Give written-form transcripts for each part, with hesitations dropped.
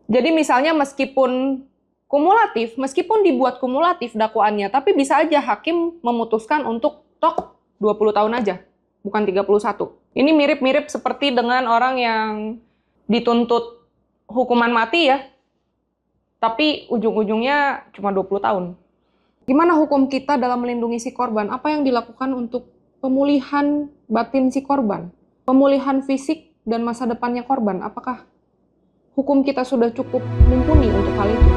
Jadi misalnya meskipun dibuat kumulatif dakwaannya, tapi bisa aja hakim memutuskan untuk 20 tahun aja, bukan 31. Ini mirip-mirip seperti dengan orang yang dituntut hukuman mati ya, tapi ujung-ujungnya cuma 20 tahun. Gimana hukum kita dalam melindungi si korban? Apa yang dilakukan untuk pemulihan batin si korban? Pemulihan fisik dan masa depannya korban? Apakah hukum kita sudah cukup mumpuni untuk hal itu?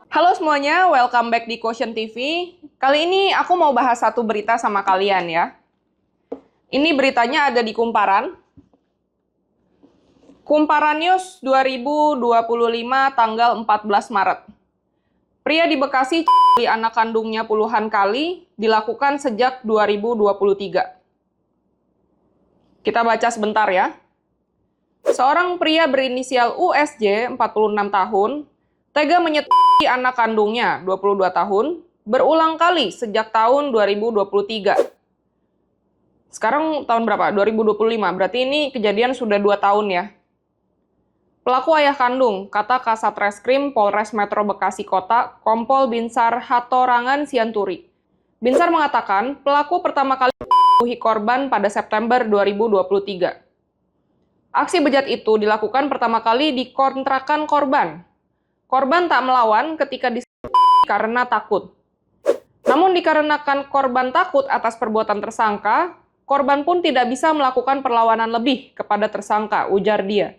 Halo semuanya, welcome back di Quotient TV. Kali ini aku mau bahas satu berita sama kalian ya. Ini beritanya ada di Kumparan. Kumparan News 2025 tanggal 14 Maret. Pria di Bekasi c***i anak kandungnya puluhan kali dilakukan sejak 2023. Kita baca sebentar ya. Seorang pria berinisial USJ, 46 tahun, tega menyet**i anak kandungnya, 22 tahun, berulang kali sejak tahun 2023. Sekarang tahun berapa? 2025. Berarti ini kejadian sudah 2 tahun ya. Pelaku ayah kandung, kata Kasat Reskrim Polres Metro Bekasi Kota, Kompol Binsar Hatorangan Sianturi. Binsar mengatakan, pelaku pertama kali membunuh korban pada September 2023. Aksi bejat itu dilakukan pertama kali di kontrakan korban. Korban tak melawan ketika karena takut. Namun dikarenakan korban takut atas perbuatan tersangka, korban pun tidak bisa melakukan perlawanan lebih kepada tersangka, ujar dia.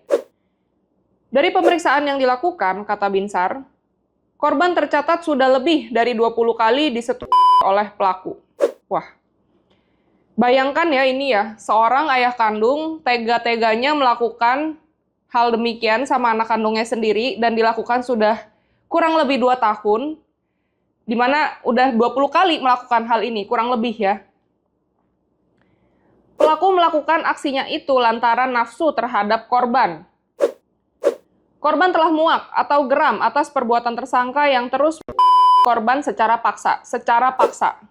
Dari pemeriksaan yang dilakukan, kata Binsar, korban tercatat sudah lebih dari 20 kali disetujui oleh pelaku. Wah, bayangkan ya ini ya, seorang ayah kandung tega-teganya melakukan hal demikian sama anak kandungnya sendiri dan dilakukan sudah kurang lebih 2 tahun, di mana udah 20 kali melakukan hal ini, kurang lebih ya. Pelaku melakukan aksinya itu lantaran nafsu terhadap korban. Korban telah muak atau geram atas perbuatan tersangka yang terus korban secara paksa,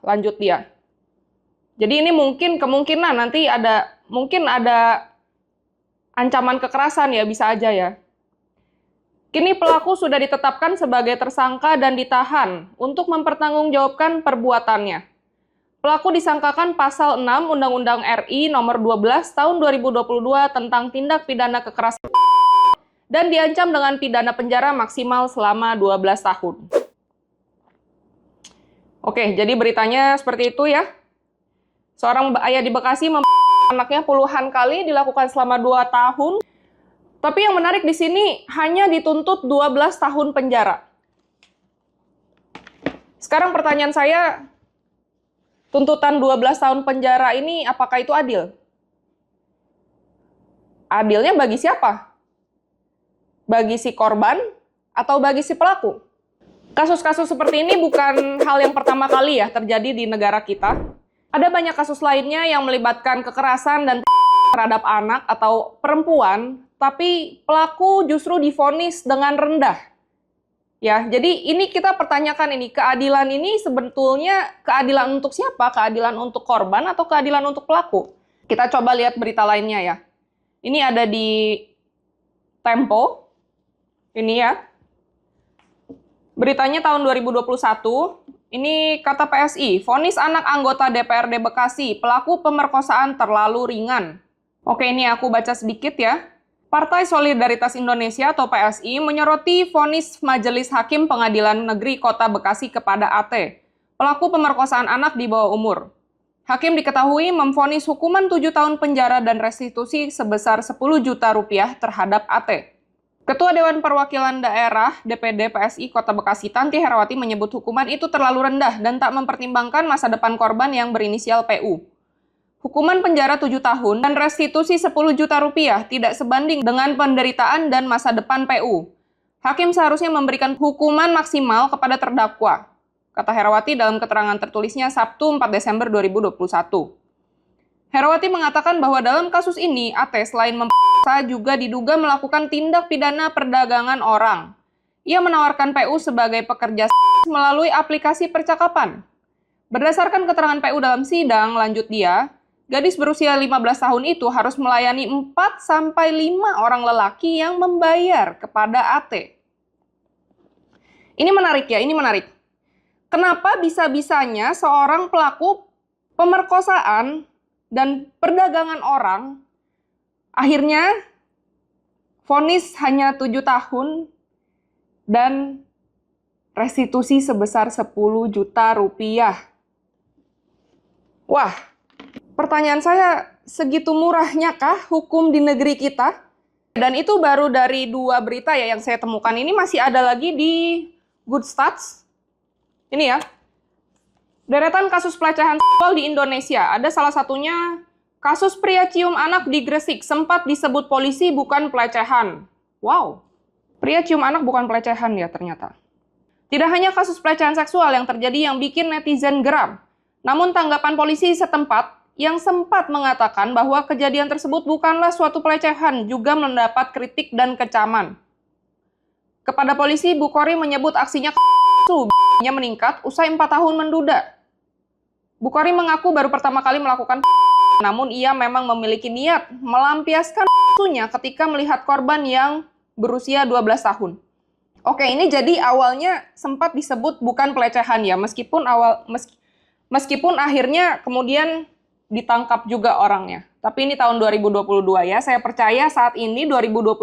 lanjut dia. Jadi ini kemungkinan nanti ada ancaman kekerasan ya, bisa aja ya. Kini pelaku sudah ditetapkan sebagai tersangka dan ditahan untuk mempertanggungjawabkan perbuatannya. Pelaku disangkakan pasal 6 Undang-Undang RI nomor 12 tahun 2022 tentang tindak pidana kekerasan dan diancam dengan pidana penjara maksimal selama 12 tahun. Oke, jadi beritanya seperti itu ya. Seorang ayah di Bekasi anaknya puluhan kali dilakukan selama 2 tahun. Tapi yang menarik di sini hanya dituntut 12 tahun penjara. Sekarang pertanyaan saya, tuntutan 12 tahun penjara ini apakah itu adil? Adilnya bagi siapa? Bagi si korban atau bagi si pelaku? Kasus-kasus seperti ini bukan hal yang pertama kali ya terjadi di negara kita. Ada banyak kasus lainnya yang melibatkan kekerasan dan terhadap anak atau perempuan, tapi pelaku justru divonis dengan rendah. Ya, jadi ini kita pertanyakan ini, keadilan ini sebetulnya keadilan untuk siapa? Keadilan untuk korban atau keadilan untuk pelaku? Kita coba lihat berita lainnya ya. Ini ada di Tempo. Ini ya. Beritanya tahun 2021. Ini kata PSI, vonis anak anggota DPRD Bekasi, pelaku pemerkosaan terlalu ringan. Oke, ini aku baca sedikit ya. Partai Solidaritas Indonesia atau PSI menyoroti vonis Majelis Hakim Pengadilan Negeri Kota Bekasi kepada AT, pelaku pemerkosaan anak di bawah umur. Hakim diketahui memvonis hukuman 7 tahun penjara dan restitusi sebesar 10 juta rupiah terhadap AT. Ketua Dewan Perwakilan Daerah DPD PSI Kota Bekasi Tanti Herawati menyebut hukuman itu terlalu rendah dan tak mempertimbangkan masa depan korban yang berinisial PU. Hukuman penjara 7 tahun dan restitusi 10 juta rupiah tidak sebanding dengan penderitaan dan masa depan PU. Hakim seharusnya memberikan hukuman maksimal kepada terdakwa, kata Herawati dalam keterangan tertulisnya Sabtu 4 Desember 2021. Herawati mengatakan bahwa dalam kasus ini, AT selain juga diduga melakukan tindak pidana perdagangan orang. Ia menawarkan PU sebagai pekerja melalui aplikasi percakapan. Berdasarkan keterangan PU dalam sidang, lanjut dia, gadis berusia 15 tahun itu harus melayani 4-5 orang lelaki yang membayar kepada AT. Ini menarik ya, ini menarik. Kenapa bisa-bisanya seorang pelaku pemerkosaan dan perdagangan orang akhirnya vonis hanya 7 tahun dan restitusi sebesar 10 juta rupiah. Wah, pertanyaan saya, segitu murahnya kah hukum di negeri kita? Dan itu baru dari 2 berita ya yang saya temukan. Ini masih ada lagi di Good Stats. Ini ya, deretan kasus pelecehan seksual di Indonesia. Ada salah satunya kasus pria cium anak di Gresik. Sempat disebut polisi bukan pelecehan. Wow, pria cium anak bukan pelecehan ya ternyata. Tidak hanya kasus pelecehan seksual yang terjadi yang bikin netizen geram. Namun tanggapan polisi setempat yang sempat mengatakan bahwa kejadian tersebut bukanlah suatu pelecehan juga mendapat kritik dan kecaman. Kepada polisi, Bukhari menyebut aksinya meningkat usai 4 tahun menduda. Bukhari mengaku baru pertama kali melakukan namun ia memang memiliki niat melampiaskan ketika melihat korban yang berusia 12 tahun. Oke, ini jadi awalnya sempat disebut bukan pelecehan ya, meskipun akhirnya kemudian ditangkap juga orangnya. Tapi ini tahun 2022 ya. Saya percaya saat ini 2025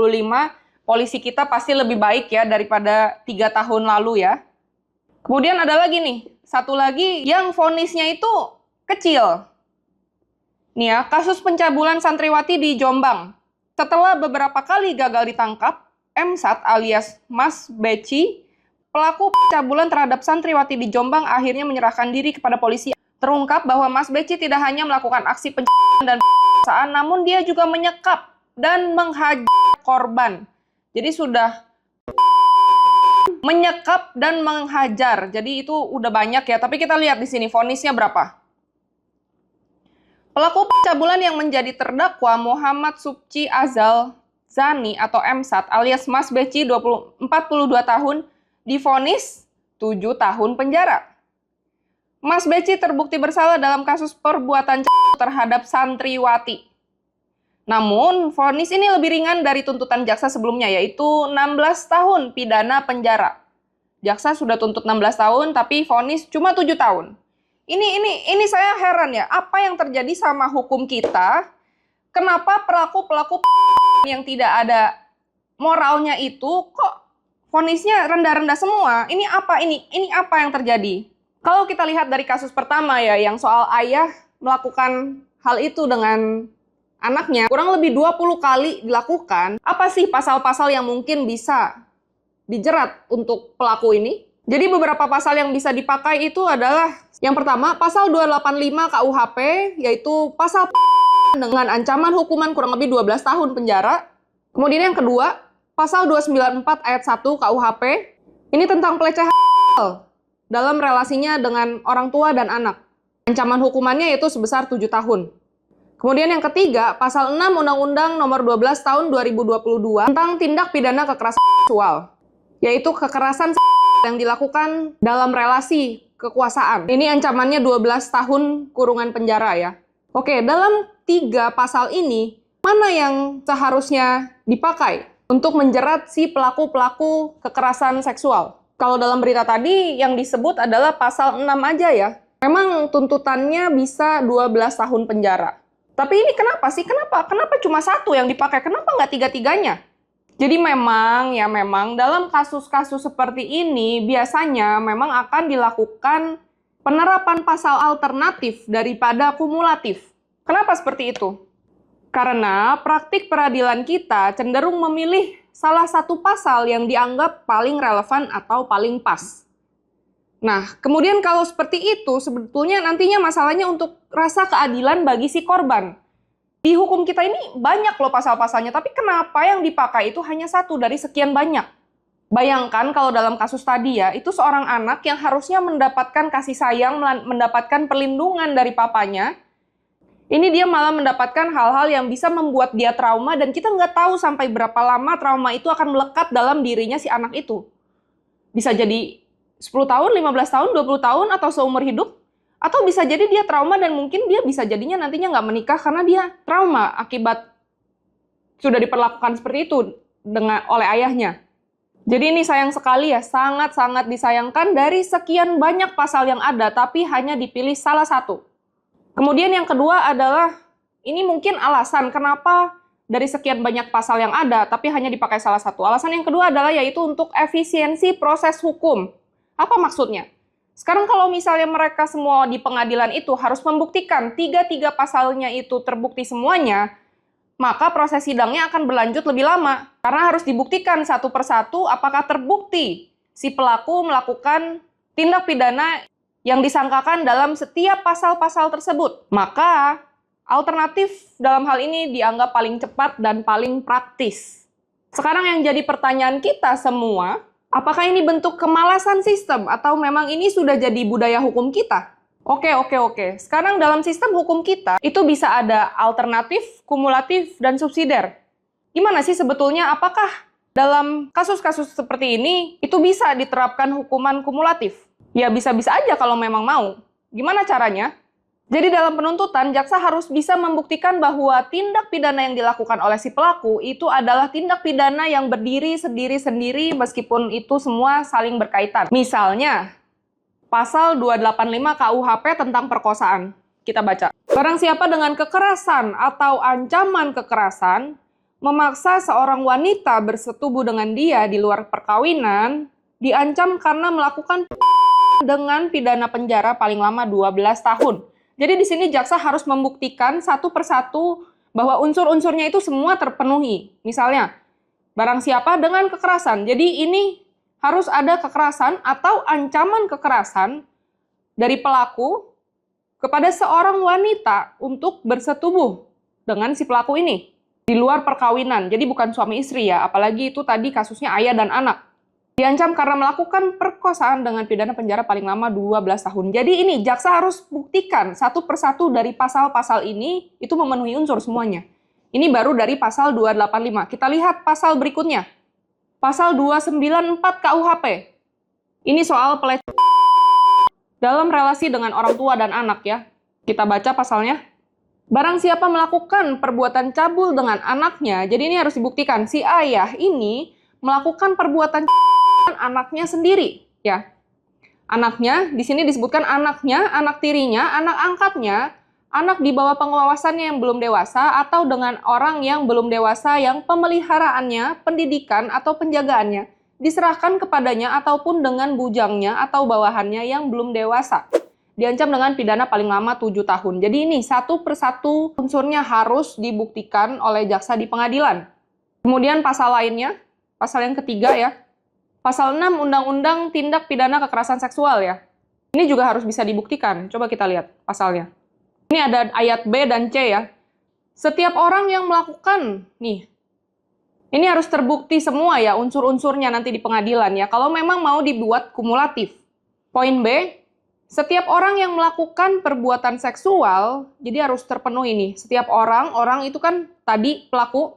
polisi kita pasti lebih baik ya daripada 3 tahun lalu ya. Kemudian ada lagi nih, satu lagi yang vonisnya itu kecil. Nih ya, kasus pencabulan santriwati di Jombang. Setelah beberapa kali gagal ditangkap, M.Sat alias Mas Beci, pelaku pencabulan terhadap santriwati di Jombang akhirnya menyerahkan diri kepada polisi. Terungkap bahwa Mas Beci tidak hanya melakukan aksi pencabulan dan penyiksaan, namun dia juga menyekap dan menghajar korban. Jadi sudah menyekap dan menghajar. Jadi itu udah banyak ya, tapi kita lihat di sini vonisnya berapa. Pelaku pencabulan yang menjadi terdakwa Muhammad Subci Azal Zani atau M.Sat alias Mas Beci 42 tahun divonis 7 tahun penjara. Mas Beci terbukti bersalah dalam kasus perbuatan terhadap santriwati. Namun, vonis ini lebih ringan dari tuntutan jaksa sebelumnya, yaitu 16 tahun pidana penjara. Jaksa sudah tuntut 16 tahun, tapi vonis cuma 7 tahun. Ini saya heran ya, apa yang terjadi sama hukum kita? Kenapa pelaku-pelaku yang tidak ada moralnya itu kok vonisnya rendah-rendah semua? Ini apa yang terjadi? Kalau kita lihat dari kasus pertama ya, yang soal ayah melakukan hal itu dengan anaknya, kurang lebih 20 kali dilakukan. Apa sih pasal-pasal yang mungkin bisa dijerat untuk pelaku ini? Jadi beberapa pasal yang bisa dipakai itu adalah, yang pertama, pasal 285 KUHP, yaitu pasal dengan ancaman hukuman kurang lebih 12 tahun penjara. Kemudian yang kedua, pasal 294 ayat 1 KUHP, ini tentang pelecehan dalam relasinya dengan orang tua dan anak. Ancaman hukumannya yaitu sebesar 7 tahun. Kemudian yang ketiga, pasal 6 Undang-Undang Nomor 12 Tahun 2022 tentang tindak pidana kekerasan seksual, yaitu kekerasan yang dilakukan dalam relasi kekuasaan. Ini ancamannya 12 tahun kurungan penjara ya. Oke, dalam 3 pasal ini, mana yang seharusnya dipakai untuk menjerat si pelaku-pelaku kekerasan seksual? Kalau dalam berita tadi yang disebut adalah pasal 6 aja ya. Memang tuntutannya bisa 12 tahun penjara. Tapi ini kenapa sih? Kenapa cuma 1 yang dipakai? Kenapa nggak 3-3-nya? Jadi memang dalam kasus-kasus seperti ini biasanya memang akan dilakukan penerapan pasal alternatif daripada kumulatif. Kenapa seperti itu? Karena praktik peradilan kita cenderung memilih salah satu pasal yang dianggap paling relevan atau paling pas. Nah, kemudian kalau seperti itu, sebetulnya nantinya masalahnya untuk rasa keadilan bagi si korban. Di hukum kita ini banyak loh pasal-pasalnya, tapi kenapa yang dipakai itu hanya 1 dari sekian banyak? Bayangkan kalau dalam kasus tadi ya, itu seorang anak yang harusnya mendapatkan kasih sayang, mendapatkan perlindungan dari papanya, ini dia malah mendapatkan hal-hal yang bisa membuat dia trauma, dan kita nggak tahu sampai berapa lama trauma itu akan melekat dalam dirinya si anak itu. Bisa jadi 10 tahun, 15 tahun, 20 tahun, atau seumur hidup. Atau bisa jadi dia trauma dan mungkin dia bisa jadinya nantinya nggak menikah karena dia trauma akibat sudah diperlakukan seperti itu oleh ayahnya. Jadi ini sayang sekali ya, sangat-sangat disayangkan dari sekian banyak pasal yang ada, tapi hanya dipilih salah satu. Kemudian yang kedua adalah, ini mungkin alasan kenapa dari sekian banyak pasal yang ada, tapi hanya dipakai salah satu. Alasan yang kedua adalah yaitu untuk efisiensi proses hukum. Apa maksudnya? Sekarang kalau misalnya mereka semua di pengadilan itu harus membuktikan tiga pasalnya itu terbukti semuanya, maka proses sidangnya akan berlanjut lebih lama. Karena harus dibuktikan satu persatu apakah terbukti si pelaku melakukan tindak pidana yang disangkakan dalam setiap pasal-pasal tersebut. Maka alternatif dalam hal ini dianggap paling cepat dan paling praktis. Sekarang yang jadi pertanyaan kita semua, apakah ini bentuk kemalasan sistem atau memang ini sudah jadi budaya hukum kita? Oke. Sekarang dalam sistem hukum kita, itu bisa ada alternatif, kumulatif, dan subsidiar. Gimana sih sebetulnya? Apakah dalam kasus-kasus seperti ini, itu bisa diterapkan hukuman kumulatif? Ya bisa-bisa aja kalau memang mau. Gimana caranya? Jadi dalam penuntutan, jaksa harus bisa membuktikan bahwa tindak pidana yang dilakukan oleh si pelaku itu adalah tindak pidana yang berdiri sendiri-sendiri meskipun itu semua saling berkaitan. Misalnya, Pasal 285 KUHP tentang perkosaan. Kita baca. Barang siapa dengan kekerasan atau ancaman kekerasan memaksa seorang wanita bersetubuh dengan dia di luar perkawinan, diancam karena melakukan dengan pidana penjara paling lama 12 tahun. Jadi di sini jaksa harus membuktikan satu persatu bahwa unsur-unsurnya itu semua terpenuhi. Misalnya, barang siapa dengan kekerasan. Jadi ini harus ada kekerasan atau ancaman kekerasan dari pelaku kepada seorang wanita untuk bersetubuh dengan si pelaku ini di luar perkawinan. Jadi bukan suami istri ya, apalagi itu tadi kasusnya ayah dan anak. Diancam karena melakukan perkosaan dengan pidana penjara paling lama 12 tahun. Jadi ini jaksa harus buktikan satu persatu dari pasal-pasal ini itu memenuhi unsur semuanya. Ini baru dari pasal 285. Kita lihat pasal berikutnya. Pasal 294 KUHP. Ini soal pelecehan dalam relasi dengan orang tua dan anak ya. Kita baca pasalnya. Barang siapa melakukan perbuatan cabul dengan anaknya, jadi ini harus dibuktikan si ayah ini melakukan perbuatan anaknya sendiri ya. Anaknya di sini disebutkan anaknya, anak tirinya, anak angkatnya, anak di bawah pengawasannya yang belum dewasa atau dengan orang yang belum dewasa yang pemeliharaannya, pendidikan atau penjagaannya diserahkan kepadanya ataupun dengan bujangnya atau bawahannya yang belum dewasa. Diancam dengan pidana paling lama 7 tahun. Jadi ini satu persatu unsurnya harus dibuktikan oleh jaksa di pengadilan. Kemudian pasal lainnya, pasal yang ketiga ya. Pasal 6 Undang-Undang Tindak Pidana Kekerasan Seksual ya. Ini juga harus bisa dibuktikan. Coba kita lihat pasalnya. Ini ada ayat B dan C ya. Setiap orang yang melakukan, nih, ini harus terbukti semua ya unsur-unsurnya nanti di pengadilan ya. Kalau memang mau dibuat kumulatif. Poin B, setiap orang yang melakukan perbuatan seksual, jadi harus terpenuhi nih. Setiap orang itu kan tadi pelaku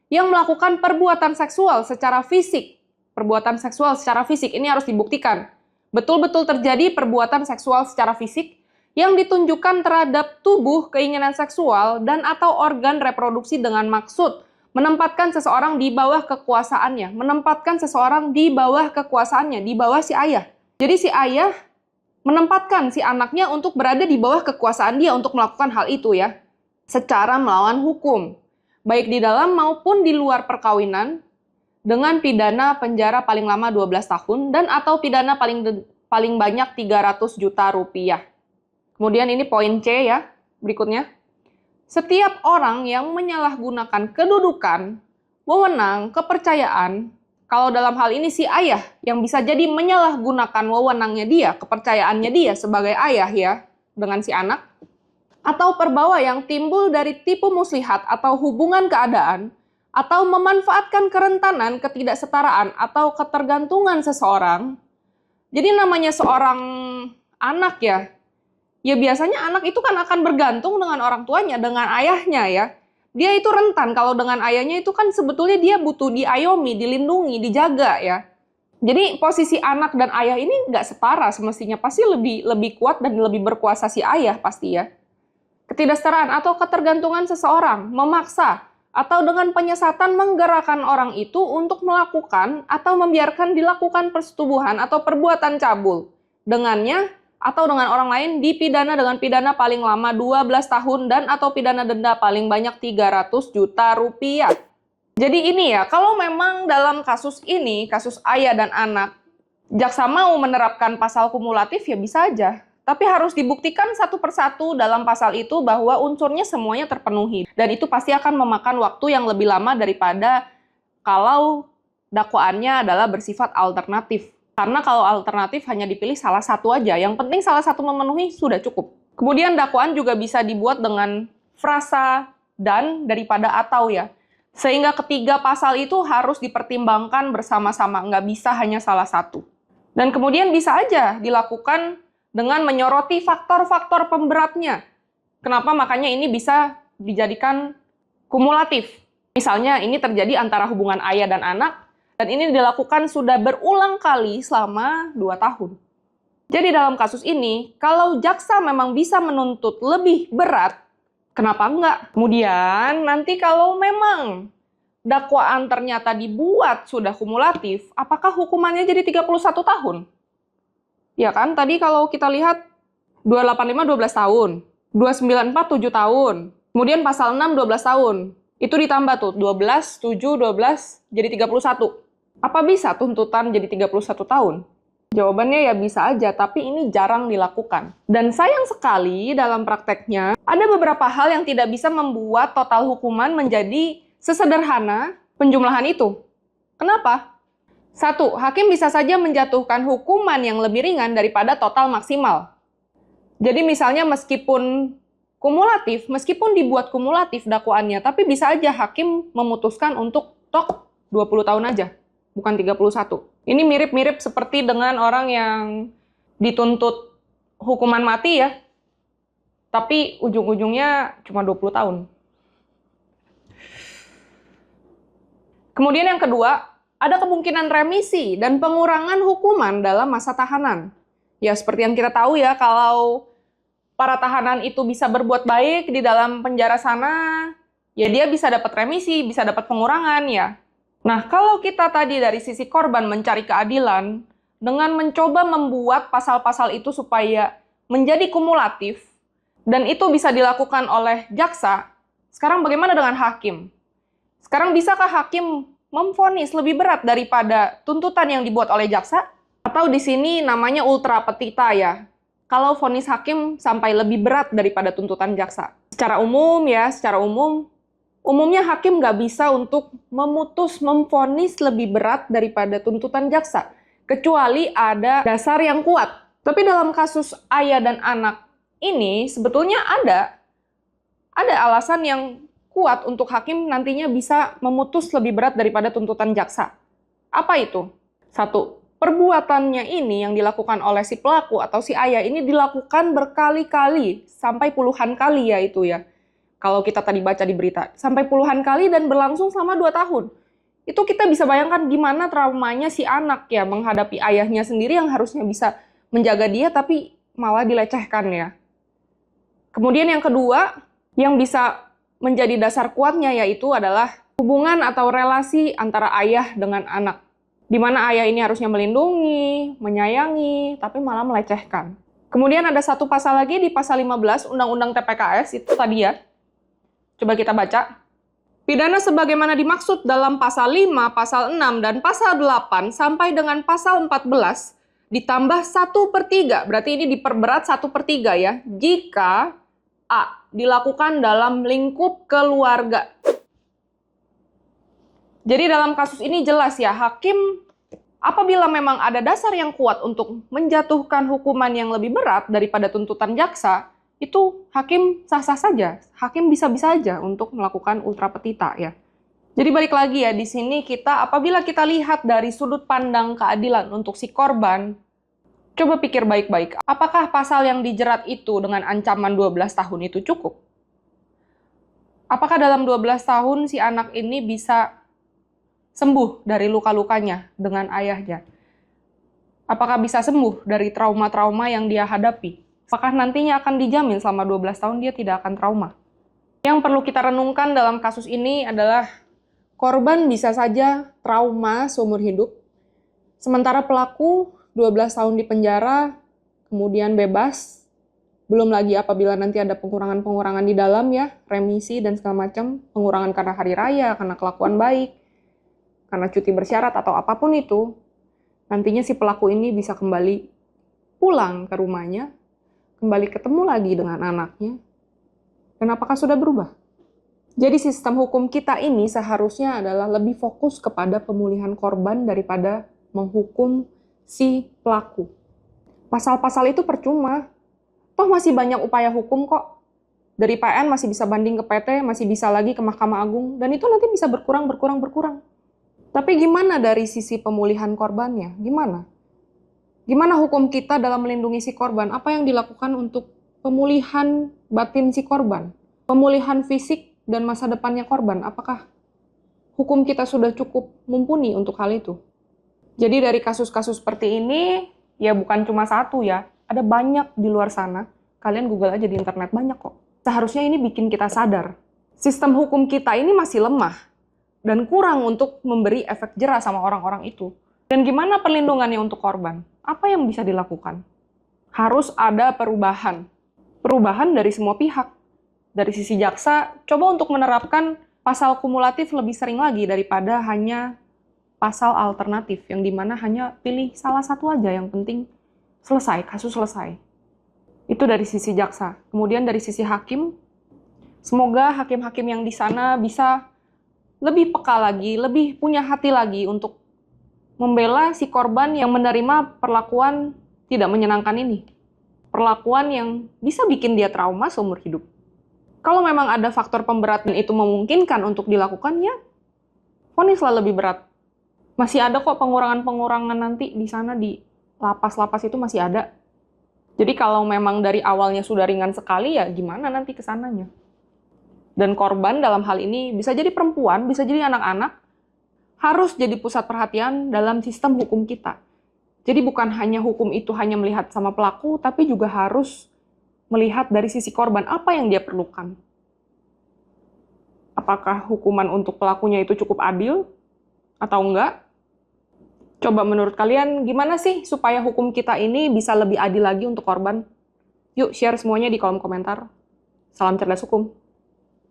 yang melakukan perbuatan seksual secara fisik. Perbuatan seksual secara fisik ini harus dibuktikan. Betul-betul terjadi perbuatan seksual secara fisik yang ditunjukkan terhadap tubuh, keinginan seksual, dan atau organ reproduksi dengan maksud menempatkan seseorang di bawah kekuasaannya. Menempatkan seseorang di bawah kekuasaannya, di bawah si ayah. Jadi si ayah menempatkan si anaknya untuk berada di bawah kekuasaan dia untuk melakukan hal itu ya. Secara melawan hukum. Baik di dalam maupun di luar perkawinan, dengan pidana penjara paling lama 12 tahun dan atau pidana paling banyak 300 juta rupiah. Kemudian ini poin C ya, berikutnya. Setiap orang yang menyalahgunakan kedudukan, wewenang, kepercayaan, kalau dalam hal ini si ayah yang bisa jadi menyalahgunakan wewenangnya dia, kepercayaannya dia sebagai ayah ya, dengan si anak, atau perbawa yang timbul dari tipu muslihat atau hubungan keadaan, atau memanfaatkan kerentanan, ketidaksetaraan, atau ketergantungan seseorang. Jadi namanya seorang anak ya, ya biasanya anak itu kan akan bergantung dengan orang tuanya, dengan ayahnya ya. Dia itu rentan, kalau dengan ayahnya itu kan sebetulnya dia butuh diayomi, dilindungi, dijaga ya. Jadi posisi anak dan ayah ini nggak setara semestinya, pasti lebih kuat dan lebih berkuasa si ayah pasti ya. Ketidaksetaraan atau ketergantungan seseorang memaksa atau dengan penyesatan menggerakkan orang itu untuk melakukan atau membiarkan dilakukan persetubuhan atau perbuatan cabul dengannya atau dengan orang lain dipidana dengan pidana paling lama 12 tahun dan atau pidana denda paling banyak 300 juta rupiah. Jadi ini ya, kalau memang dalam kasus ini, kasus ayah dan anak, jaksa mau menerapkan pasal kumulatif ya bisa aja. Tapi harus dibuktikan satu persatu dalam pasal itu bahwa unsurnya semuanya terpenuhi. Dan itu pasti akan memakan waktu yang lebih lama daripada kalau dakwaannya adalah bersifat alternatif. Karena kalau alternatif hanya dipilih salah satu aja, yang penting salah satu memenuhi sudah cukup. Kemudian dakwaan juga bisa dibuat dengan frasa dan daripada atau ya. Sehingga ketiga pasal itu harus dipertimbangkan bersama-sama, nggak bisa hanya salah satu. Dan kemudian bisa aja dilakukan dengan menyoroti faktor-faktor pemberatnya. Kenapa makanya ini bisa dijadikan kumulatif. Misalnya ini terjadi antara hubungan ayah dan anak, dan ini dilakukan sudah berulang kali selama 2 tahun. Jadi dalam kasus ini, kalau jaksa memang bisa menuntut lebih berat, kenapa enggak? Kemudian nanti kalau memang dakwaan ternyata dibuat sudah kumulatif, apakah hukumannya jadi 31 tahun? Ya kan, tadi kalau kita lihat 285 12 tahun, 294 7 tahun, kemudian pasal 6 12 tahun. Itu ditambah tuh 12, 7, 12 jadi 31. Apa bisa tuntutan jadi 31 tahun? Jawabannya ya bisa aja, tapi ini jarang dilakukan. Dan sayang sekali dalam prakteknya, ada beberapa hal yang tidak bisa membuat total hukuman menjadi sesederhana penjumlahan itu. Kenapa? 1. Hakim bisa saja menjatuhkan hukuman yang lebih ringan daripada total maksimal. Jadi misalnya meskipun kumulatif, meskipun dibuat kumulatif dakwaannya, tapi bisa aja hakim memutuskan untuk 20 tahun aja, bukan 31. Ini mirip-mirip seperti dengan orang yang dituntut hukuman mati ya, tapi ujung-ujungnya cuma 20 tahun. Kemudian yang kedua, ada kemungkinan remisi dan pengurangan hukuman dalam masa tahanan. Ya seperti yang kita tahu ya, kalau para tahanan itu bisa berbuat baik di dalam penjara sana, ya dia bisa dapat remisi, bisa dapat pengurangan ya. Nah, kalau kita tadi dari sisi korban mencari keadilan, dengan mencoba membuat pasal-pasal itu supaya menjadi kumulatif, dan itu bisa dilakukan oleh jaksa, sekarang bagaimana dengan hakim? Sekarang bisakah hakim memvonis lebih berat daripada tuntutan yang dibuat oleh jaksa? Atau di sini namanya ultra petita ya, kalau vonis hakim sampai lebih berat daripada tuntutan jaksa. Secara umum ya, umumnya hakim nggak bisa untuk memvonis lebih berat daripada tuntutan jaksa, kecuali ada dasar yang kuat. Tapi dalam kasus ayah dan anak ini sebetulnya ada alasan yang kuat untuk hakim nantinya bisa memutus lebih berat daripada tuntutan jaksa. Apa itu? 1. Perbuatannya ini yang dilakukan oleh si pelaku atau si ayah ini dilakukan berkali-kali, sampai puluhan kali ya itu ya. Kalau kita tadi baca di berita, sampai puluhan kali dan berlangsung selama 2 tahun. Itu kita bisa bayangkan gimana traumanya si anak ya, menghadapi ayahnya sendiri yang harusnya bisa menjaga dia, tapi malah dilecehkan ya. Kemudian yang kedua, yang bisa menjadi dasar kuatnya yaitu adalah hubungan atau relasi antara ayah dengan anak. Di mana ayah ini harusnya melindungi, menyayangi, tapi malah melecehkan. Kemudian ada satu pasal lagi di pasal 15 Undang-Undang TPKS, itu tadi ya. Coba kita baca. Pidana sebagaimana dimaksud dalam pasal 5, pasal 6, dan pasal 8 sampai dengan pasal 14 ditambah 1/3. Berarti ini diperberat 1/3 ya. Jika A. Dilakukan dalam lingkup keluarga. Jadi dalam kasus ini jelas ya, hakim apabila memang ada dasar yang kuat untuk menjatuhkan hukuman yang lebih berat daripada tuntutan jaksa, itu hakim sah-sah saja, hakim bisa-bisa aja untuk melakukan ultra petita ya. Jadi balik lagi ya, di sini apabila kita lihat dari sudut pandang keadilan untuk si korban, coba pikir baik-baik, apakah pasal yang dijerat itu dengan ancaman 12 tahun itu cukup? Apakah dalam 12 tahun si anak ini bisa sembuh dari luka-lukanya dengan ayahnya? Apakah bisa sembuh dari trauma-trauma yang dia hadapi? Apakah nantinya akan dijamin selama 12 tahun dia tidak akan trauma? Yang perlu kita renungkan dalam kasus ini adalah korban bisa saja trauma seumur hidup, sementara pelaku 12 tahun di penjara, kemudian bebas, belum lagi apabila nanti ada pengurangan-pengurangan di dalam ya, remisi dan segala macam, pengurangan karena hari raya, karena kelakuan baik, karena cuti bersyarat atau apapun itu, nantinya si pelaku ini bisa kembali pulang ke rumahnya, kembali ketemu lagi dengan anaknya, dan apakah sudah berubah? Jadi sistem hukum kita ini seharusnya adalah lebih fokus kepada pemulihan korban daripada menghukum si pelaku. Pasal-pasal itu percuma. Toh masih banyak upaya hukum kok. Dari PN masih bisa banding ke PT, masih bisa lagi ke Mahkamah Agung, dan itu nanti bisa berkurang. Tapi gimana dari sisi pemulihan korbannya? Gimana hukum kita dalam melindungi si korban? Apa yang dilakukan untuk pemulihan batin si korban? Pemulihan fisik dan masa depannya korban? Apakah hukum kita sudah cukup mumpuni untuk hal itu? Jadi dari kasus-kasus seperti ini, ya bukan cuma satu ya, ada banyak di luar sana. Kalian Google aja di internet, banyak kok. Seharusnya ini bikin kita sadar. Sistem hukum kita ini masih lemah dan kurang untuk memberi efek jera sama orang-orang itu. Dan gimana perlindungannya untuk korban? Apa yang bisa dilakukan? Harus ada perubahan. Perubahan dari semua pihak. Dari sisi jaksa, coba untuk menerapkan pasal kumulatif lebih sering lagi daripada hanya pasal alternatif, yang dimana hanya pilih salah satu aja, yang penting selesai, kasus selesai. Itu dari sisi jaksa. Kemudian dari sisi hakim, semoga hakim-hakim yang di sana bisa lebih peka lagi, lebih punya hati lagi untuk membela si korban yang menerima perlakuan tidak menyenangkan ini. Perlakuan yang bisa bikin dia trauma seumur hidup. Kalau memang ada faktor pemberat dan itu memungkinkan untuk dilakukan, ya vonislah lebih berat. Masih ada kok pengurangan-pengurangan nanti di sana, di lapas-lapas itu masih ada. Jadi kalau memang dari awalnya sudah ringan sekali, ya gimana nanti kesananya? Dan korban dalam hal ini bisa jadi perempuan, bisa jadi anak-anak, harus jadi pusat perhatian dalam sistem hukum kita. Jadi bukan hanya hukum itu hanya melihat sama pelaku, tapi juga harus melihat dari sisi korban apa yang dia perlukan. Apakah hukuman untuk pelakunya itu cukup adil atau enggak? Coba menurut kalian gimana sih supaya hukum kita ini bisa lebih adil lagi untuk korban? Yuk share semuanya di kolom komentar. Salam cerdas hukum.